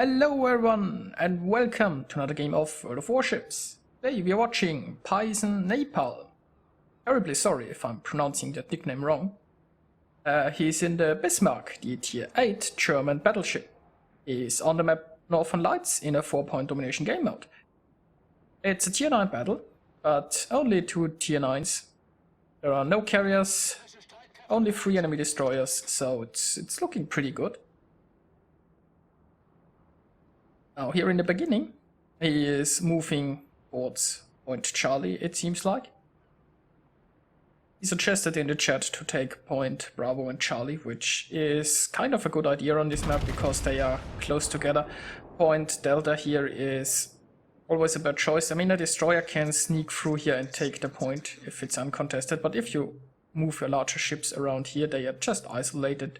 Hello everyone and welcome to another game of World of Warships. Today we are watching Aetam. Terribly sorry if I'm pronouncing that nickname wrong. He's in the Bismarck, the tier 8 German battleship. He's on the map Northern Lights in a 4-point domination game mode. It's a tier 9 battle, but only 2 tier 9s. There are no carriers, only 3 enemy destroyers, so it's looking pretty good. Now here in the beginning, he is moving towards Point Charlie, it seems like. He suggested in the chat to take Point Bravo and Charlie, which is kind of a good idea on this map because they are close together. Point Delta here is always a bad choice. I mean, a destroyer can sneak through here and take the point if it's uncontested, but if you move your larger ships around here, they are just isolated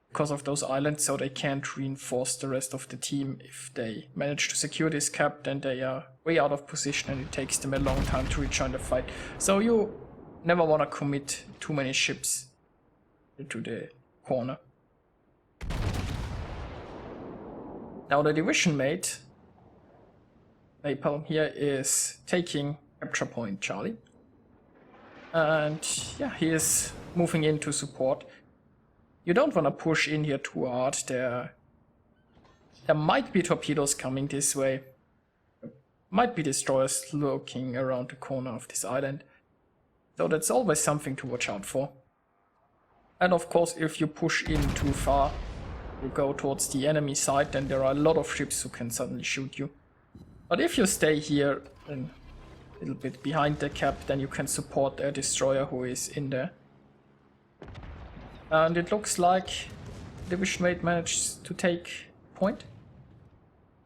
because of those islands, so they can't reinforce the rest of the team. If they manage to secure this cap, then they are way out of position and it takes them a long time to rejoin the fight. So you never want to commit too many ships into the corner. Now the division mate, Napalm here, is taking capture point Charlie. And yeah, he is moving in to support. You don't want to push in here too hard. There might be torpedoes coming this way. There might be destroyers lurking around the corner of this island. So that's always something to watch out for. And of course, if you push in too far, you go towards the enemy side, then there are a lot of ships who can suddenly shoot you. But if you stay here and a little bit behind the cap, then you can support a destroyer who is in there. And it looks like division mate managed to take point.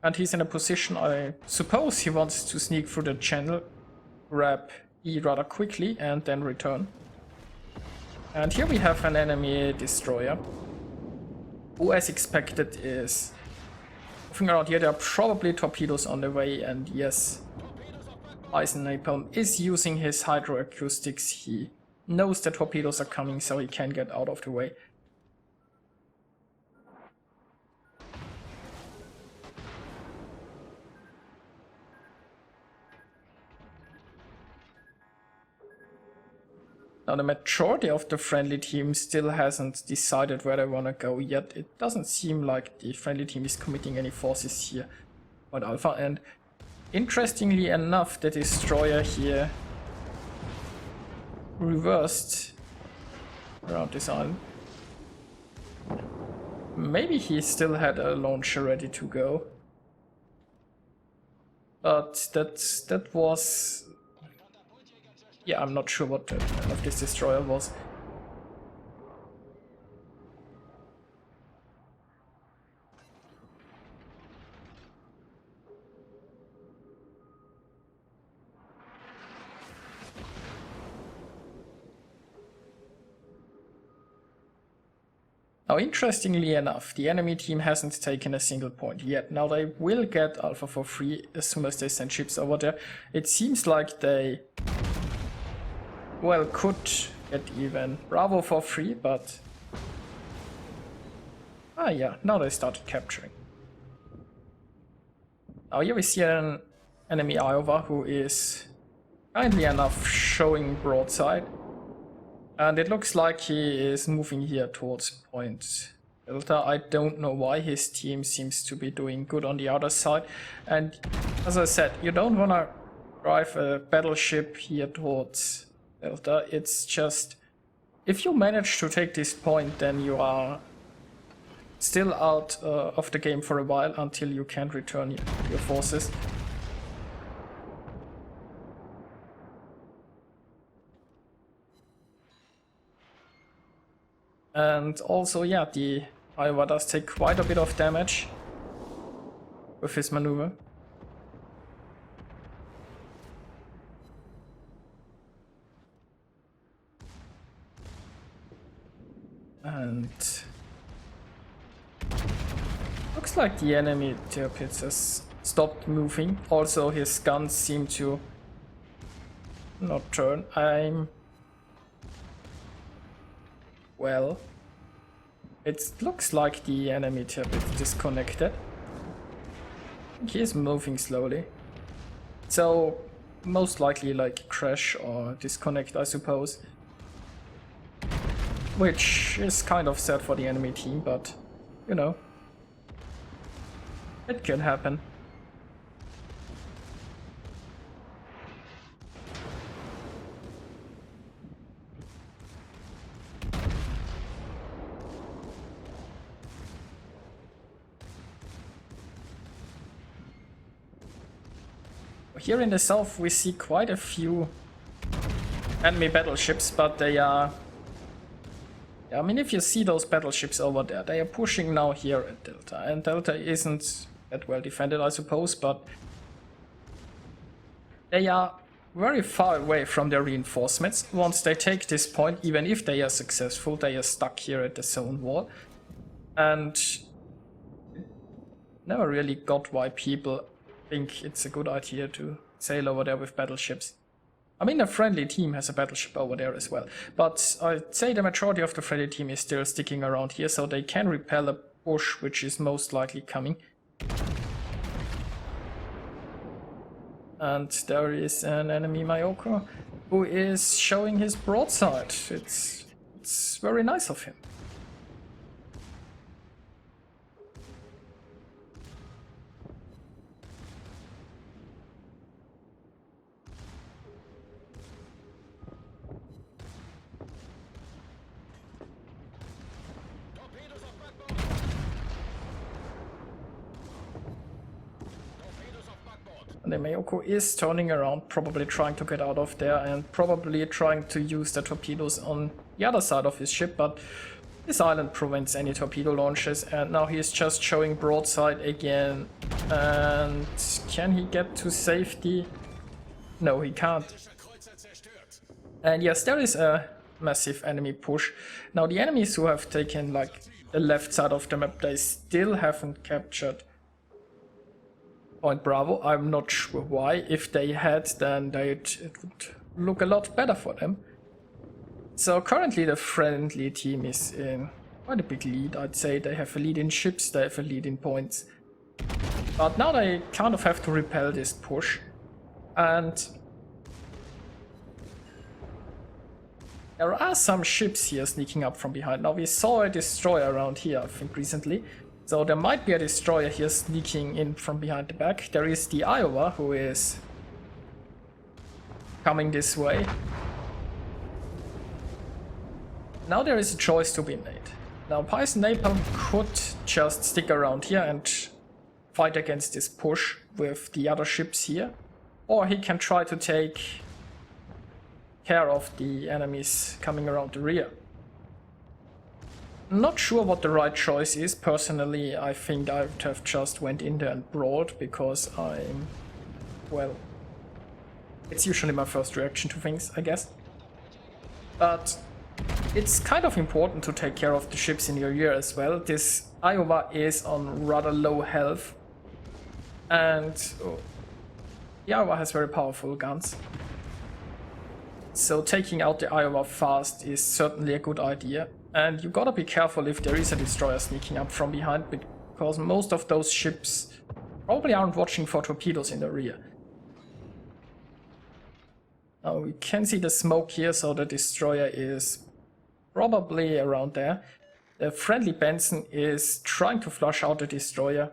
And he's in a position, I suppose he wants to sneak through the channel, grab E rather quickly and then return. And here we have an enemy destroyer, who as expected is moving around here. There are probably torpedoes on the way, and yes, Napalm is using his hydroacoustics. He knows that torpedoes are coming, so he can get out of the way. Now the majority of the friendly team still hasn't decided where they want to go yet. It doesn't seem like the friendly team is committing any forces here on Alpha, and interestingly enough, the destroyer here reversed around this island. Maybe he still had a launcher ready to go, but that was, yeah, I'm not sure what the name of this destroyer was. Now, interestingly enough, the enemy team hasn't taken a single point yet. Now they will get Alpha for free as soon as they send ships over there. It seems like they, well, could get even Bravo for free, but yeah, now they started capturing. Now here we see an enemy Iowa who is kindly enough showing broadside. And it looks like he is moving here towards Point Delta. I don't know why. His team seems to be doing good on the other side. And as I said, you don't want to drive a battleship here towards Delta. It's just, if you manage to take this point, then you are still out of the game for a while until you can return your forces. And also, yeah, the Iowa does take quite a bit of damage with his maneuver. And looks like the enemy torpedoes has stopped moving. Also, his guns seem to not turn. Well, it looks like the enemy tab is disconnected. He is moving slowly. So, most likely like crash or disconnect, I suppose. Which is kind of sad for the enemy team, but, you know, it can happen. Here in the south we see quite a few enemy battleships, but they are... I mean, if you see those battleships over there, they are pushing now here at Delta, and Delta isn't that well defended, I suppose, but they are very far away from their reinforcements. Once they take this point, even if they are successful, they are stuck here at the zone wall, and never really got why people think it's a good idea to sail over there with battleships. I mean, a friendly team has a battleship over there as well, but I'd say the majority of the friendly team is still sticking around here, so they can repel a push which is most likely coming. And there is an enemy Mayoko who is showing his broadside. It's very nice of him. And the Mayoko is turning around, probably trying to get out of there and probably trying to use the torpedoes on the other side of his ship, but this island prevents any torpedo launches, and now he is just showing broadside again. And can he get to safety? No, he can't. And yes, there is a massive enemy push. Now the enemies who have taken like the left side of the map, they still haven't captured Point Bravo. I'm not sure why. If they had, then it would look a lot better for them. So currently the friendly team is in quite a big lead. I'd say they have a lead in ships, they have a lead in points. But now they kind of have to repel this push. And there are some ships here sneaking up from behind. Now we saw a destroyer around here, I think, recently. So there might be a destroyer here sneaking in from behind the back. There is the Iowa who is coming this way. Now there is a choice to be made. Now Python Aetam could just stick around here and fight against this push with the other ships here. Or he can try to take care of the enemies coming around the rear. Not sure what the right choice is. Personally, I think I would have just went in there and brawled, because well, it's usually my first reaction to things, I guess. But it's kind of important to take care of the ships in your rear as well. This Iowa is on rather low health, and the Iowa has very powerful guns. So taking out the Iowa fast is certainly a good idea. And you gotta be careful if there is a destroyer sneaking up from behind, because most of those ships probably aren't watching for torpedoes in the rear. Now we can see the smoke here, so the destroyer is probably around there. The friendly Benson is trying to flush out the destroyer.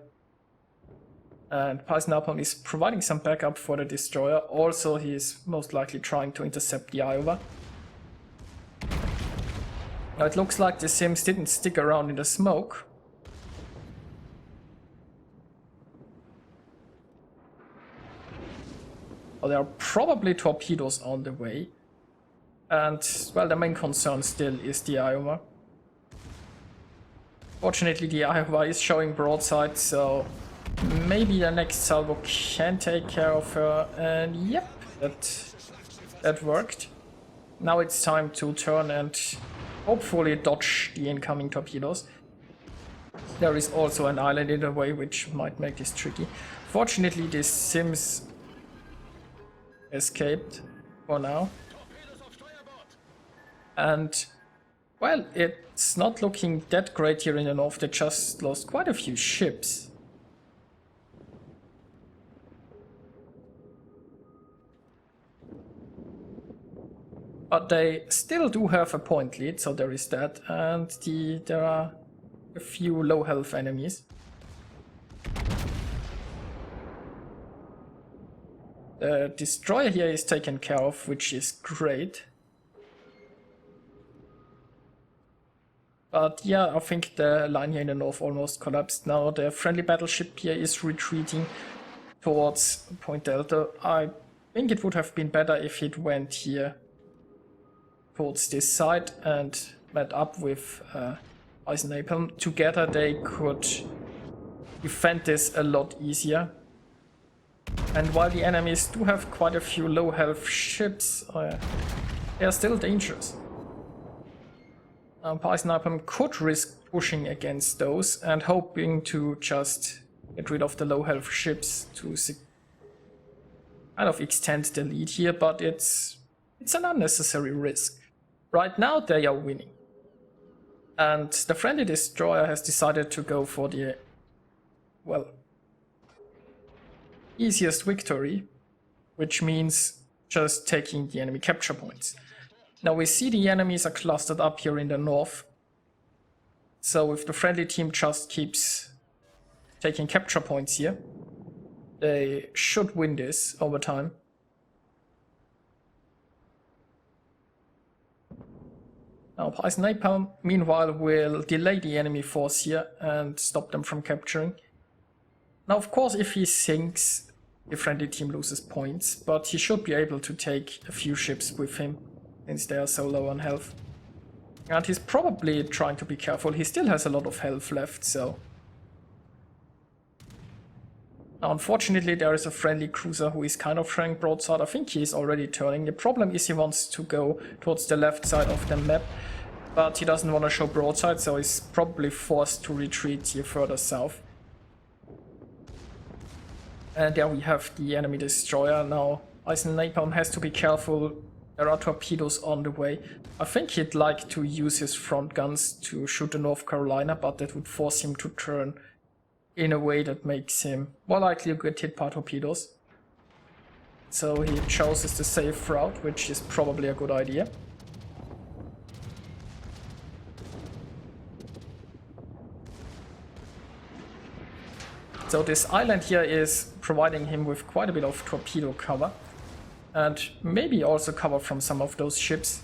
And Python Aetam is providing some backup for the destroyer. Also, he is most likely trying to intercept the Iowa. Now it looks like the Sims didn't stick around in the smoke. Well, there are probably torpedoes on the way. And, well, the main concern still is the Iowa. Fortunately, the Iowa is showing broadside, so maybe the next salvo can take care of her. And yep, that worked. Now it's time to turn and hopefully dodge the incoming torpedoes. There is also an island in the way, which might make this tricky. Fortunately, the Sims escaped for now. And, well, it's not looking that great here in the north. They just lost quite a few ships. But they still do have a point lead, so there is that, and there are a few low health enemies. The destroyer here is taken care of, which is great. But yeah, I think the line here in the north almost collapsed. Now the friendly battleship here is retreating towards Point Delta. I think it would have been better if it went here towards this side and met up with Aetam. Together they could defend this a lot easier. And while the enemies do have quite a few low health ships, they are still dangerous. Aetam could risk pushing against those and hoping to just get rid of the low health ships to kind of extend the lead here, but it's an unnecessary risk. Right now they are winning. And the friendly destroyer has decided to go for the, well, easiest victory, which means just taking the enemy capture points. Now we see the enemies are clustered up here in the north. So if the friendly team just keeps taking capture points here, they should win this over time. Now Aetam, meanwhile, will delay the enemy force here and stop them from capturing. Now of course if he sinks, the friendly team loses points, but he should be able to take a few ships with him, since they are so low on health. And he's probably trying to be careful. He still has a lot of health left, so... Now, unfortunately, there is a friendly cruiser who is kind of throwing broadside. I think he is already turning. The problem is he wants to go towards the left side of the map, but he doesn't want to show broadside, so he's probably forced to retreat here further south. And there we have the enemy destroyer. Now, Aetam has to be careful. There are torpedoes on the way. I think he'd like to use his front guns to shoot the North Carolina, but that would force him to turn in a way that makes him more likely to get hit by torpedoes. So he chooses the safe route, which is probably a good idea. So this island here is providing him with quite a bit of torpedo cover. And maybe also cover from some of those ships.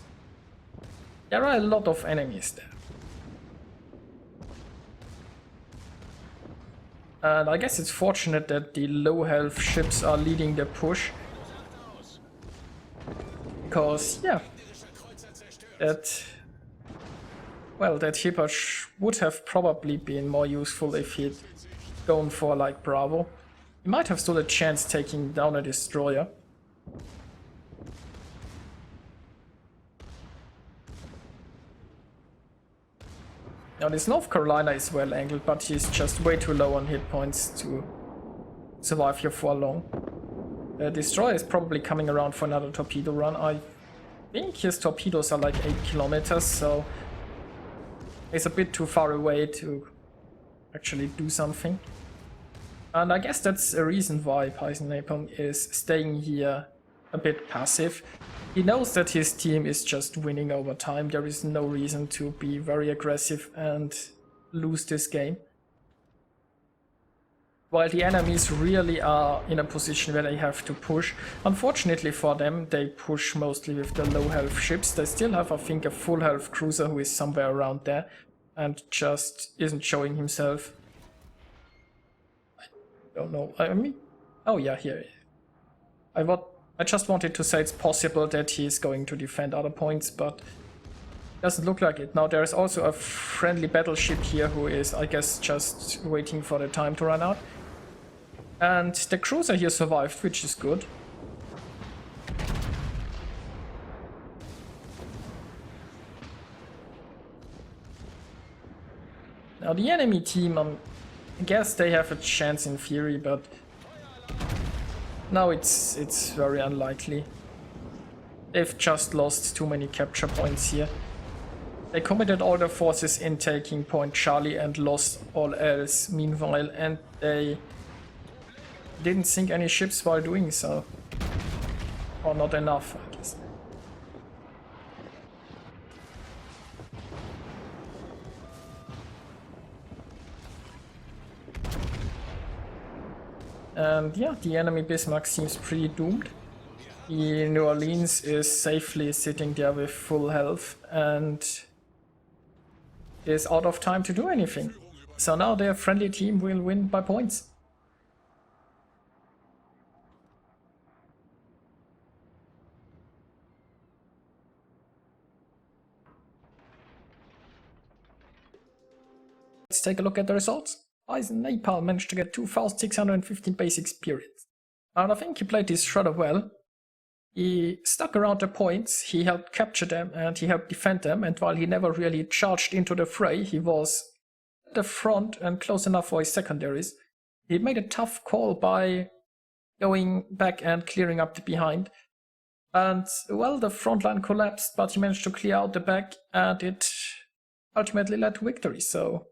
There are a lot of enemies there. And I guess it's fortunate that the low health ships are leading the push. Because, yeah, that Hipper would have probably been more useful if he'd gone for like Bravo. He might have stood a chance taking down a destroyer. Now this North Carolina is well angled, but he's just way too low on hit points to survive here for long. The destroyer is probably coming around for another torpedo run. I think his torpedoes are like 8 kilometers, so it's a bit too far away to actually do something. And I guess that's a reason why Aetam is staying here a bit passive. He knows that his team is just winning over time. There is no reason to be very aggressive and lose this game. While the enemies really are in a position where they have to push. Unfortunately for them, they push mostly with the low health ships. They still have, I think, a full health cruiser who is somewhere around there and just isn't showing himself. I don't know. I mean, oh yeah, here. I just wanted to say it's possible that he's going to defend other points, but it doesn't look like it. Now there is also a friendly battleship here who is, I guess, just waiting for the time to run out. And the cruiser here survived, which is good. Now the enemy team, I guess they have a chance in theory, but now it's very unlikely. They've just lost too many capture points here. They committed all their forces in taking Point Charlie and lost all else meanwhile, and they didn't sink any ships while doing so. Or not enough, I guess. And yeah, the enemy Bismarck seems pretty doomed. The New Orleans is safely sitting there with full health and is out of time to do anything. So now their friendly team will win by points. Let's take a look at the results. Aetam managed to get 2,615 base experience. And I think he played this rather well. He stuck around the points, he helped capture them and he helped defend them, and while he never really charged into the fray, he was at the front and close enough for his secondaries. He made a tough call by going back and clearing up the behind. And, well, the front line collapsed, but he managed to clear out the back, and it ultimately led to victory, so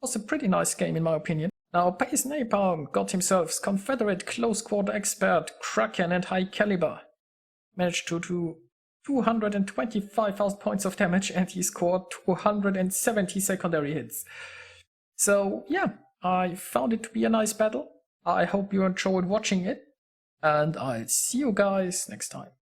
it was a pretty nice game in my opinion. Now, Base Napalm got himself Confederate Close Quarter Expert, Kraken and High Caliber. Managed to do 225,000 points of damage and he scored 270 secondary hits. So yeah, I found it to be a nice battle. I hope you enjoyed watching it and I'll see you guys next time.